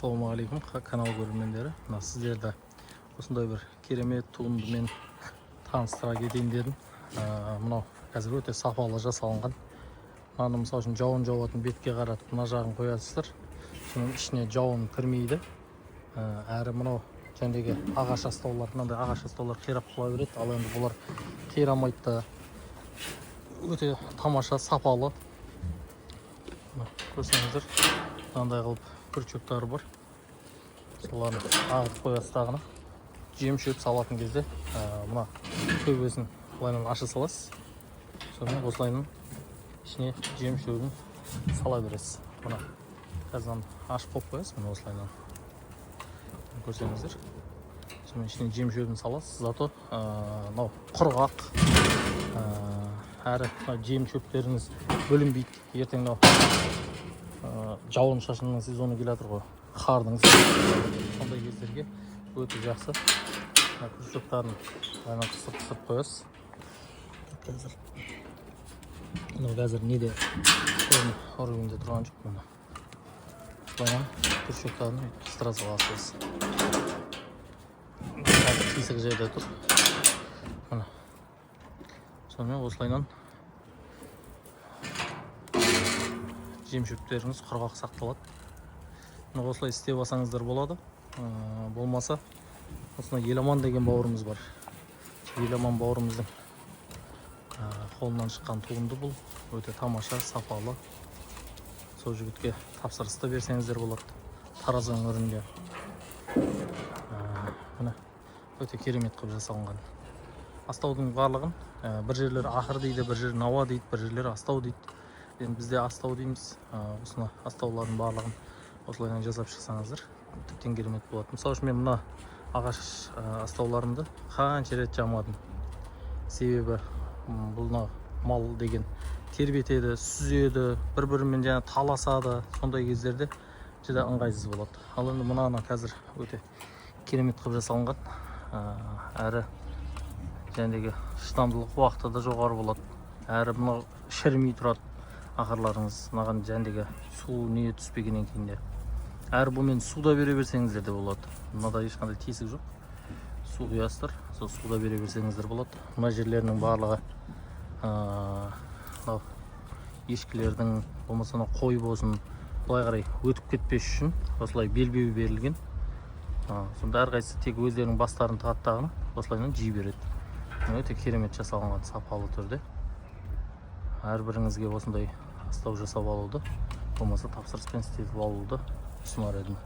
Ассалаумағалейкум канал көрермендері. Сіздерді осындай бір керемет туындымен таныстыра кетейін дедім. Мынау қазір өте сапалы жасалынған. Мынаны мысалы үшін жауын жауатын бетке қаратып мына жағын қоясыздар. Соның ішіне жауын кірмейді. Әрі мынау жәндегі ағаш астаулар, мынандай ағаш астаулар қирап құлай береді. Ал енді бұлар қирамайды. Өте тамаша, сапалы. Көрсеңіздер, мынандай қылып күрчектері бар. Соларын ағытып қоясыз тағына. Жем шөп салатын кезде мына көбесін былайынан аша саласыз. Сонымен осылайынан ішіне жем шөбін сала бересіз. Мына қазір ашып қойып қоясыз, мына осылайынан. Көрсеңіздер. Сонымен ішіне жем шөбін саласыз. Зато мынау құрғақ. Әрі жем шөптеріңіз бөлінбейді. Ертең жауын шашынның сезоны келатыр ғой. Қардың сондай кездерге өте жақсы. Күршектарын қысып қоясыз. Қазір неде оргенде тұрған жоқ. Бұлайынан күршектарын қыстыра саласыз. Қазір тесік жерде тұр. Сонымен осылайынан жем шөптеріңіз құрғақ сақталады. Осылай істеп алсаңыздар болады. Болмаса, осындай Еламан деген бауырымыз бар. Еламан бауырымыздың қолынан шыққан туынды бұл. Өте тамаша, сапалы. Сол жігітке тапсырысты берсеңіздер болады. Тараз өңірінде. Өте керемет қылып жасалынған. Астаудың барлығын бір жерлер ақыр дейді, бір жерлер науа дейді, бір жерлер астау дейді. Енді бізде астау дейміз. Осыны астаулардың барлығын осылайынан жасап шықсаңыздар, тіптен керемет болады. Мысалы үшін мен мына ағаш астауларымды қанша рет жамадым. Себебі бұл мал деген тербетеді, сүзеді, бір-бірімен жаңа таласады. Сондай кездерде жүдә ыңғайсыз болады. Ал енді мынаны қазір өте керемет қылып жасалынған. Әрі жәндегі шыдамдылық уақыты да жоғары болады. Әрі мынау шірмей тұрады ақырларыңыз. Мынаған жәндегі су не түспегеннен кейін де. Әрі бұмен суда бере берсеңіздер де болады. Мынада ешқандай тесік жоқ. Су құясыздар, сол суда бере берсеңіздер болады. Мына жерлерінің барлығы ешкілердің, болмаса қой болсын, былай қарай өтіп кетпес үшін осылай белбеу берілген. Сонда әрқайсысы тек өздерінің бастарын тағаттағына осылайынан жей береді. Өте керемет жасалынған сапалы түрде. Әрбіріңізге осындай астау жасап алуды, болмаса тапсырыспен істетіп алуды ұсынар едім.